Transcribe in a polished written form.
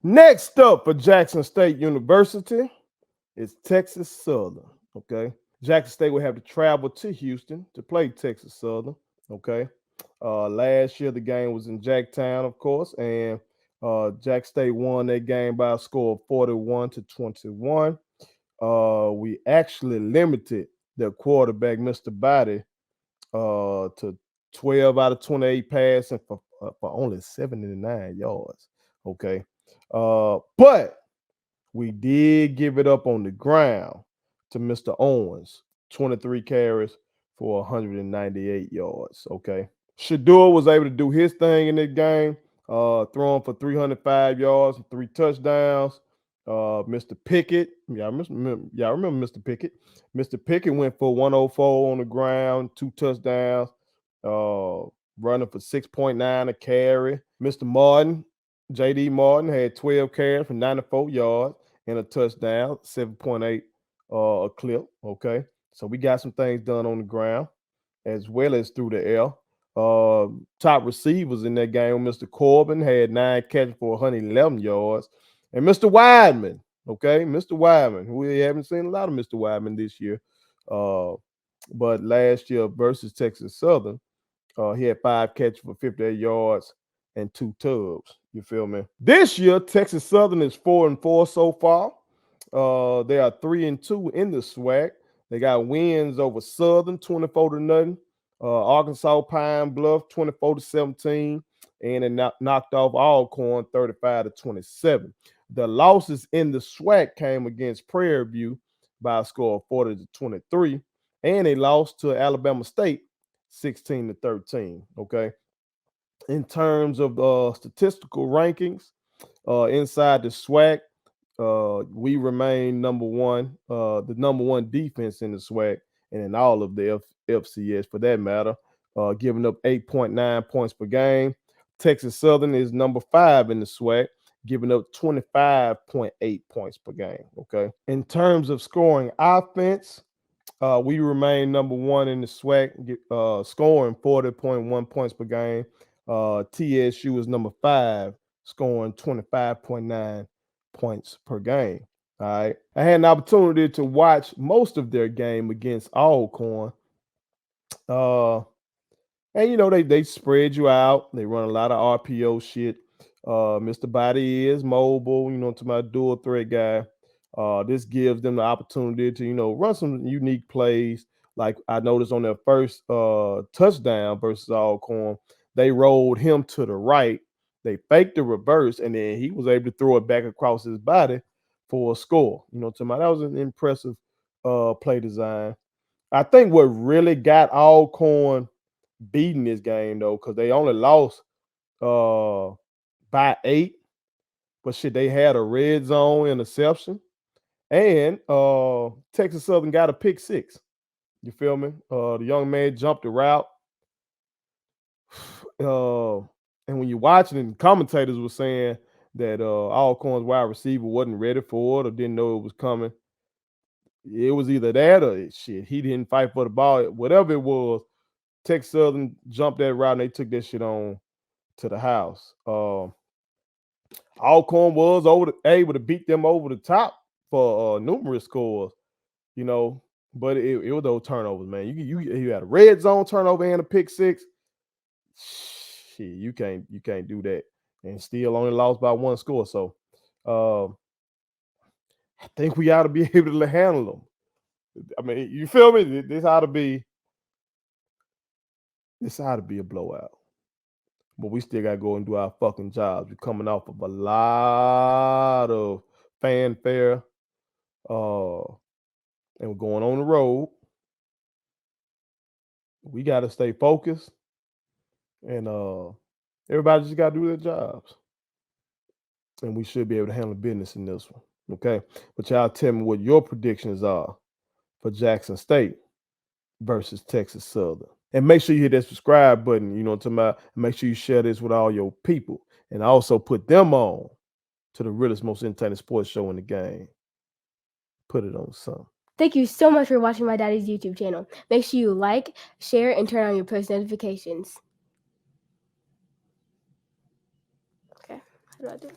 Next up for Jackson State University is Texas Southern. Okay. Jackson State will have to travel to Houston to play Texas Southern. Okay. Last year the game was in Jacktown, of course, and Jack State won that game by a score of 41-21. We actually limited their quarterback, Mr. Body, to 12 out of 28 passing for only 79 yards. Okay. But we did give it up on the ground to Mr. Owens, 23 carries for 198 yards. Okay. Shadur was able to do his thing in that game, throwing for 305 yards and 3 touchdowns. Mr. Pickett, y'all remember Mr. Pickett. Mr. Pickett went for 104 on the ground, 2 touchdowns, uh, running for 6.9 a carry. Mr. Martin, JD Martin, had 12 carries for 94 yards and a touchdown, 7.8 a clip. Okay. So we got some things done on the ground as well as through the air. Top receivers in that game, Mr. Corbin had 9 catches for 111 yards. And Mr. Wideman, okay, Mr. Wideman, we haven't seen a lot of Mr. Wideman this year. But last year versus Texas Southern, he had 5 catches for 58 yards and 2 tubs. You feel me? This year, Texas Southern is 4-4 so far. They are 3-2 in the SWAC. They got wins over Southern, 24-0. Arkansas Pine Bluff, 24-17, and it knocked off Alcorn, 35-27. The losses in the SWAC came against Prairie View by a score of 40-23, and they lost to Alabama State, 16-13. Okay. In terms of statistical rankings, inside the SWAC, we remain number one, the number one defense in the SWAC and in all of the FCS for that matter, giving up 8.9 points per game. Texas Southern is number 5 in the SWAC, giving up 25.8 points per game. Okay. In terms of scoring offense, we remain number 1 in the SWAC, scoring 40.1 points per game. TSU is number 5, scoring 25.9 points per game. All right. I had an opportunity to watch most of their game against Alcorn. And you know, they spread you out. They run a lot of RPO shit. Mr. Body is mobile, you know, to my dual threat guy. This gives them the opportunity to, you know, run some unique plays. Like I noticed on their first touchdown versus Alcorn, they rolled him to the right. They faked the reverse, and then he was able to throw it back across his body for a score. You know, to my, that was an impressive play design. I think what really got Alcorn beating this game though, because they only lost by 8, but shit, they had a red zone interception, and Texas Southern got a pick 6. You feel me? The young man jumped the route. And when you're watching it, commentators were saying that Alcorn's wide receiver wasn't ready for it or didn't know it was coming. It was either that or shit, he didn't fight for the ball. Whatever it was, Texas Southern jumped that route and they took that shit on to the house. Alcorn was able to beat them over the top for numerous scores, you know, but it was those turnovers, man. You had a red zone turnover and a pick 6. Shit, you can't do that, and still only lost by 1 score. So, I think we ought to be able to handle them. I mean, you feel me? This ought to be a blowout. But we still gotta go and do our fucking jobs. We're coming off of a lot of fanfare, and we're going on the road. We gotta stay focused, and everybody just gotta do their jobs, and we should be able to handle business in this one. Okay, but y'all tell me what your predictions are for Jackson State versus Texas Southern. And make sure you hit that subscribe button, you know, make sure you share this with all your people and also put them on to the realest, most entertaining sports show in the game. Put it on something. Thank you so much for watching my daddy's YouTube channel. Make sure you like, share, and turn on your post notifications. Okay, how do I do it?